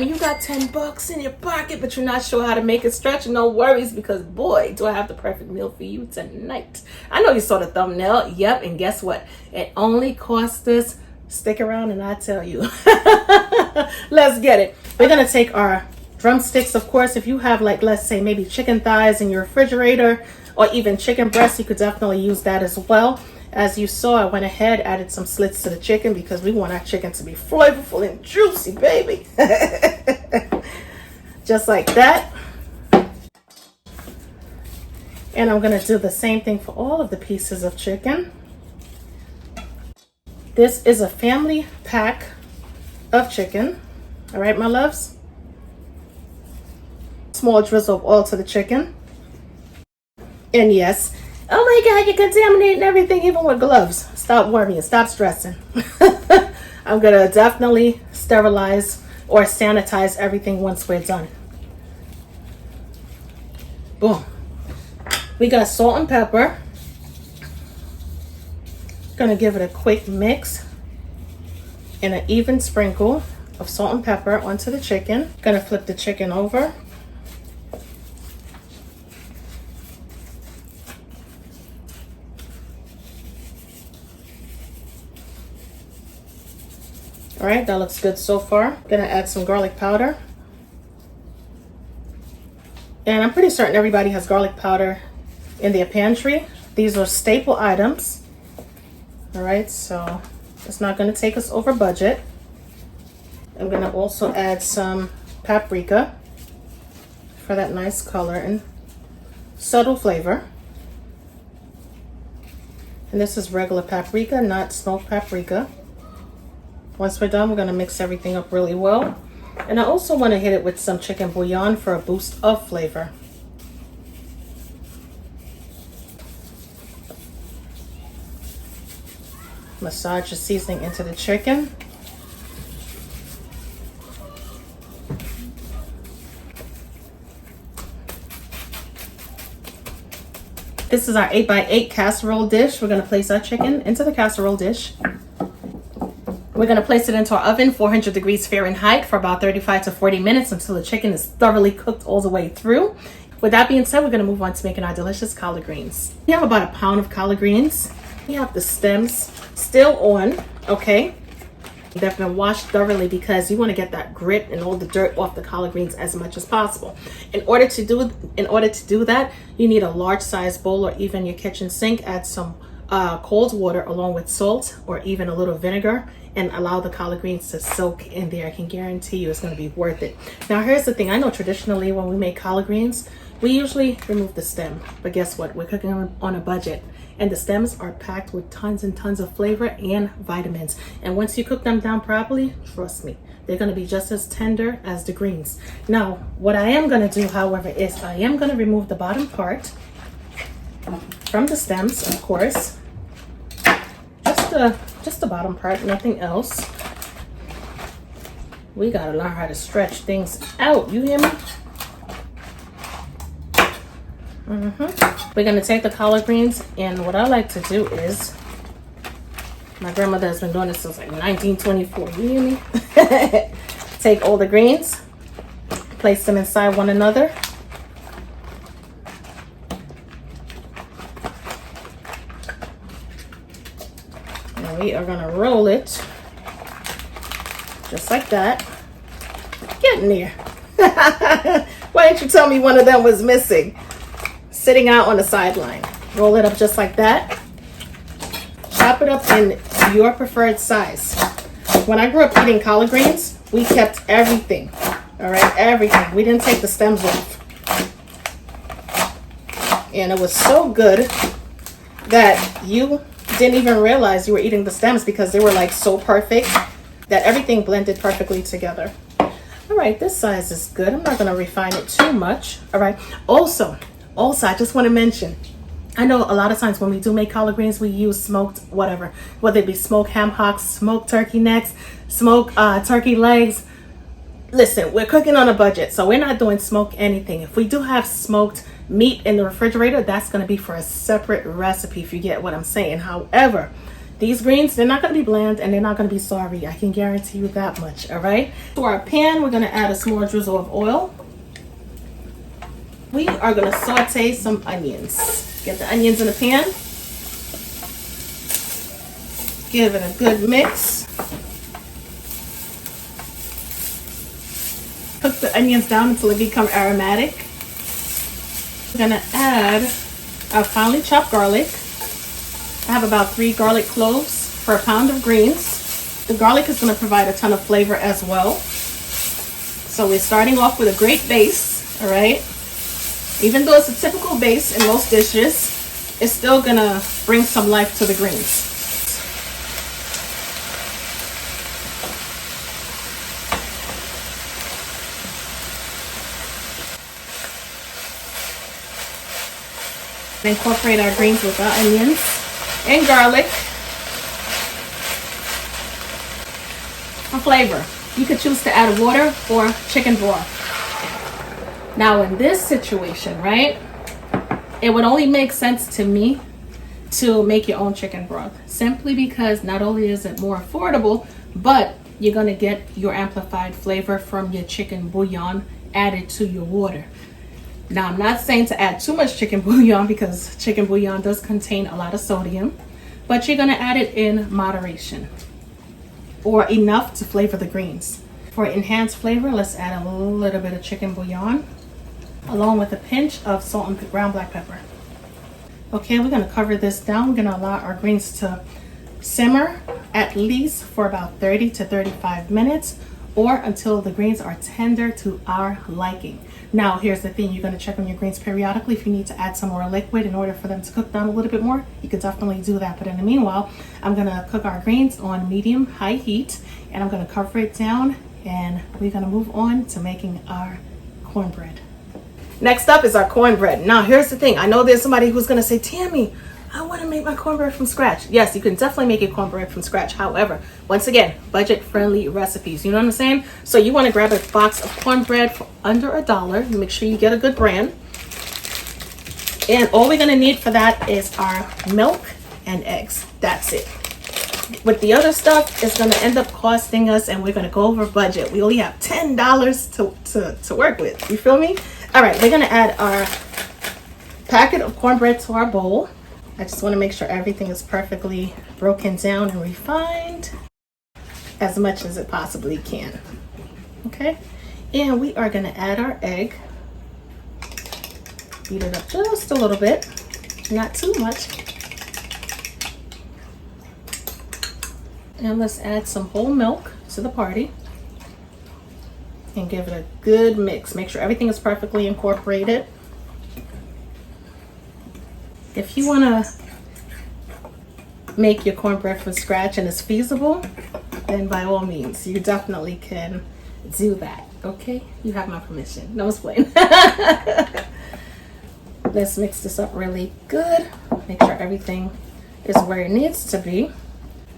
You got 10 bucks in your pocket, but you're not sure how to make it stretch. No worries, because boy, do I have the perfect meal for you tonight. I know you saw the thumbnail. Yep, and guess what? It only cost us, stick around and I tell you. Let's get it. We're gonna take our drumsticks, of course. If you have, like, let's say maybe chicken thighs in your refrigerator, or even chicken breasts, you could definitely use that as well. As you saw, I went ahead, added some slits to the chicken because we want our chicken to be flavorful and juicy, baby. Just like that. And I'm gonna do the same thing for all of the pieces of chicken. This is a family pack of chicken. All right, my loves. Small drizzle of oil to the chicken. And yes, oh my God, you're contaminating everything, even with gloves. Stop worrying, stop stressing. I'm gonna definitely sterilize or sanitize everything once we're done. Boom. We got salt and pepper. Gonna give it a quick mix and an even sprinkle of salt and pepper onto the chicken. Gonna flip the chicken over. All right, that looks good so far. Gonna add some garlic powder. And I'm pretty certain everybody has garlic powder in their pantry. These are staple items. All right, so it's not gonna take us over budget. I'm gonna also add some paprika for that nice color and subtle flavor. And this is regular paprika, not smoked paprika. Once we're done, we're gonna mix everything up really well. And I also wanna hit it with some chicken bouillon for a boost of flavor. Massage the seasoning into the chicken. This is our 8x8 casserole dish. We're gonna place our chicken into the casserole dish. We're gonna place it into our oven, 400 degrees Fahrenheit, for about 35 to 40 minutes until the chicken is thoroughly cooked all the way through. With that being said, we're gonna move on to making our delicious collard greens. We have about a pound of collard greens. We have the stems still on, okay? They've been washed thoroughly because you wanna get that grit and all the dirt off the collard greens as much as possible. In order to do that, you need a large size bowl or even your kitchen sink. Add some cold water along with salt or even a little vinegar and allow the collard greens to soak in there. I can guarantee you it's going to be worth it. Now here's the thing. I know traditionally when we make collard greens, we usually remove the stem, but guess what? We're cooking on a budget, and the stems are packed with tons and tons of flavor and vitamins. And once you cook them down properly, trust me, they're going to be just as tender as the greens. Now, what I am going to do, however, is I am going to remove the bottom part from the stems, of course. Just the bottom part, nothing else. We gotta learn how to stretch things out, you hear me? We're gonna take the collard greens, and what I like to do is, my grandmother has been doing this since like 1924, you hear me? Take all the greens, place them inside one another. We are gonna roll it just like that. Get in there. Why didn't you tell me one of them was missing? Sitting out on the sideline. Roll it up just like that. Chop it up in your preferred size. When I grew up eating collard greens, we kept everything. All right, everything. We didn't take the stems off. And it was so good that you didn't even realize you were eating the stems because they were like so perfect that everything blended perfectly together. All right, this size is good. I'm not going to refine it too much. All right. Also, I just want to mention, I know a lot of times when we do make collard greens, we use smoked whatever, whether it be smoked ham hocks, smoked turkey necks, smoked turkey legs. Listen, we're cooking on a budget, so we're not doing smoked anything. If we do have smoked meat in the refrigerator, that's going to be for a separate recipe, if you get what I'm saying. However, These greens, they're not going to be bland and they're not going to be sorry. I can guarantee you that much, all right? To our pan, we're going to add a small drizzle of oil. We are going to saute some onions. Get the onions in the pan. Give it a good mix. Cook the onions down until they become aromatic. We're going to add our finely chopped garlic. I have about 3 garlic cloves for a pound of greens. The garlic is going to provide a ton of flavor as well. So we're starting off with a great base, all right? Even though it's a typical base in most dishes, it's still going to bring some life to the greens. Incorporate our greens with our onions and garlic for flavor. You could choose to add water or chicken broth. Now in this situation, right, it would only make sense to me to make your own chicken broth, simply because not only is it more affordable, but you're going to get your amplified flavor from your chicken bouillon added to your water. Now, I'm not saying to add too much chicken bouillon because chicken bouillon does contain a lot of sodium, but you're going to add it in moderation or enough to flavor the greens. For enhanced flavor, let's add a little bit of chicken bouillon along with a pinch of salt and ground black pepper. Okay, we're going to cover this down. We're going to allow our greens to simmer at least for about 30 to 35 minutes or until the greens are tender to our liking. Now, here's the thing. You're going to check on your greens periodically. If you need to add some more liquid in order for them to cook down a little bit more, you could definitely do that. But in the meanwhile, I'm going to cook our greens on medium-high heat, and I'm going to cover it down, and we're going to move on to making our cornbread. Next up is our cornbread. Now, here's the thing. I know there's somebody who's going to say, Tammy, I want to make my cornbread from scratch. Yes, you can definitely make your cornbread from scratch. However, once again, budget-friendly recipes. You know what I'm saying? So you want to grab a box of cornbread for under $1. Make sure you get a good brand. And all we're going to need for that is our milk and eggs. That's it. With the other stuff, it's going to end up costing us, and we're going to go over budget. We only have $10 to work with. You feel me? All right, we're going to add our packet of cornbread to our bowl. I just want to make sure everything is perfectly broken down and refined as much as it possibly can. Okay, and we are going to add our egg. Beat it up just a little bit, not too much. And let's add some whole milk to the party and give it a good mix. Make sure everything is perfectly incorporated. If you want to make your cornbread from scratch and it's feasible, then by all means, you definitely can do that. Okay? You have my permission. No explain. Let's mix this up really good. Make sure everything is where it needs to be.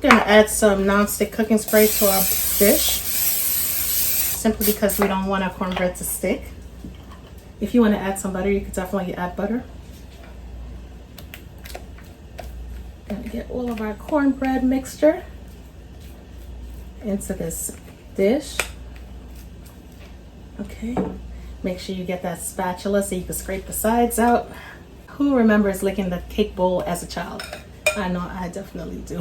Gonna add some non-stick cooking spray to our dish, simply because we don't want our cornbread to stick. If you want to add some butter, you could definitely add butter. Gonna get all of our cornbread mixture into this dish. Okay, make sure you get that spatula so you can scrape the sides out. Who remembers licking the cake bowl as a child? I know I definitely do.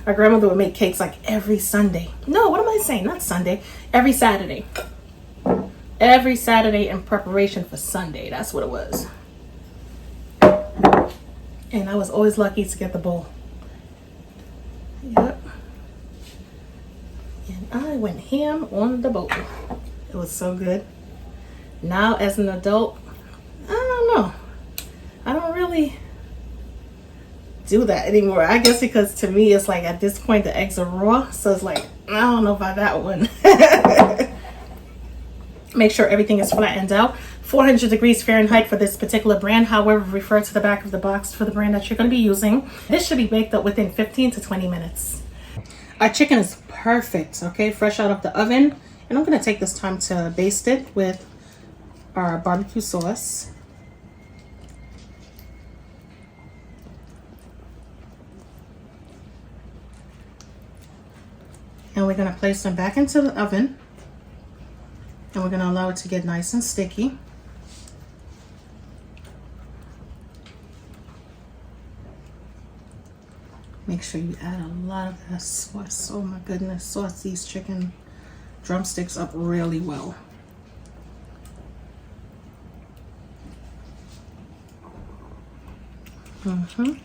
Our grandmother would make cakes like every Sunday. No, what am I saying? Not Sunday. Every Saturday. Every Saturday in preparation for Sunday. That's what it was. And I was always lucky to get the bowl. Yep. And I went ham on the bowl. It was so good. Now as an adult, I don't know. I don't really do that anymore. I guess because to me it's like at this point the eggs are raw, so it's like I don't know about that one. Make sure everything is flattened out. 400 degrees Fahrenheit for this particular brand. However, refer to the back of the box for the brand that you're going to be using. This should be baked up within 15 to 20 minutes. Our chicken is perfect, okay, fresh out of the oven. And I'm going to take this time to baste it with our barbecue sauce. And we're going to place them back into the oven. And we're going to allow it to get nice and sticky. Make sure you add a lot of that sauce. Oh my goodness, sauce these chicken drumsticks up really well. Okay.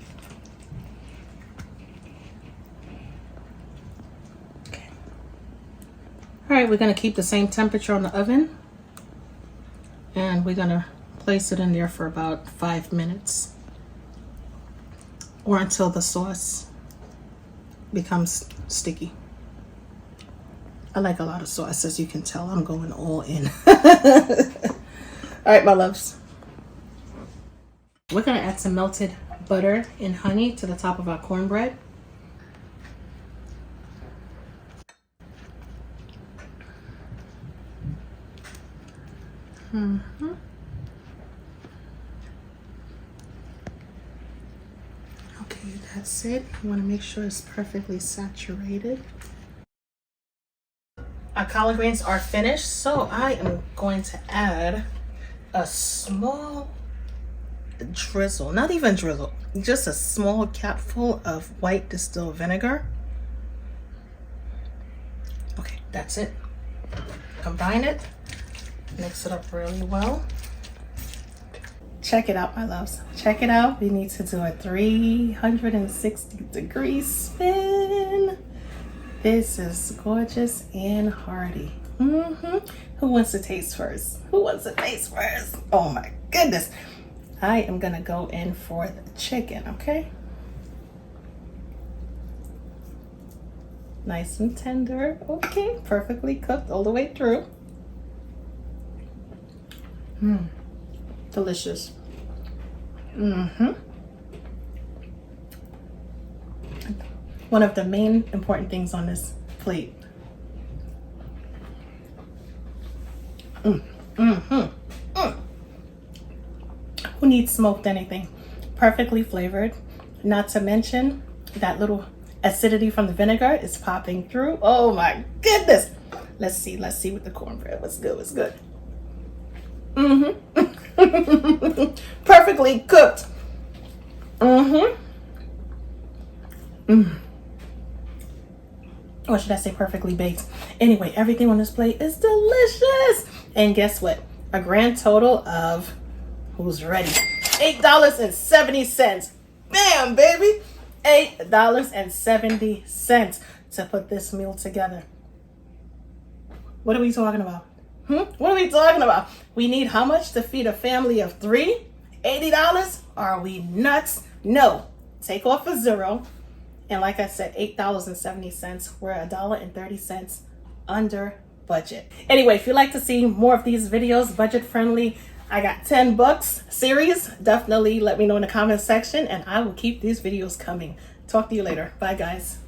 All right, we're going to keep the same temperature on the oven. And we're going to place it in there for about 5 minutes. Or until the sauce becomes sticky. I like a lot of sauce, as you can tell. I'm going all in. All right, my loves. We're going to add some melted butter and honey to the top of our cornbread. Okay, that's it. You want to make sure it's perfectly saturated. Our collard greens are finished, so I am going to add a small drizzle, not even drizzle, just a small capful of white distilled vinegar. Okay, that's it. Combine it, mix it up really well. Check it out, my loves. Check it out. We need to do a 360-degree spin. This is gorgeous and hearty. Who wants to taste first? Who wants to taste first? Oh my goodness. I am gonna go in for the chicken, okay? Nice and tender. Okay, perfectly cooked all the way through. Delicious. One of the main important things on this plate. Who needs smoked anything? Perfectly flavored. Not to mention that little acidity from the vinegar is popping through. Oh my goodness. Let's see with the cornbread. What's good? What's good? Perfectly cooked. Or should I say perfectly baked? Anyway, everything on this plate is delicious. And guess what? A grand total of, who's ready? $8.70. Bam, baby. $8.70 to put this meal together. What are we talking about? What are we talking about? We need how much to feed a family of 3? $80? Are we nuts? No. Take off a zero. And like I said, $8.70. We're $1.30 under budget. Anyway, if you'd like to see more of these videos, budget friendly, I got $10 series. Definitely let me know in the comment section and I will keep these videos coming. Talk to you later. Bye, guys.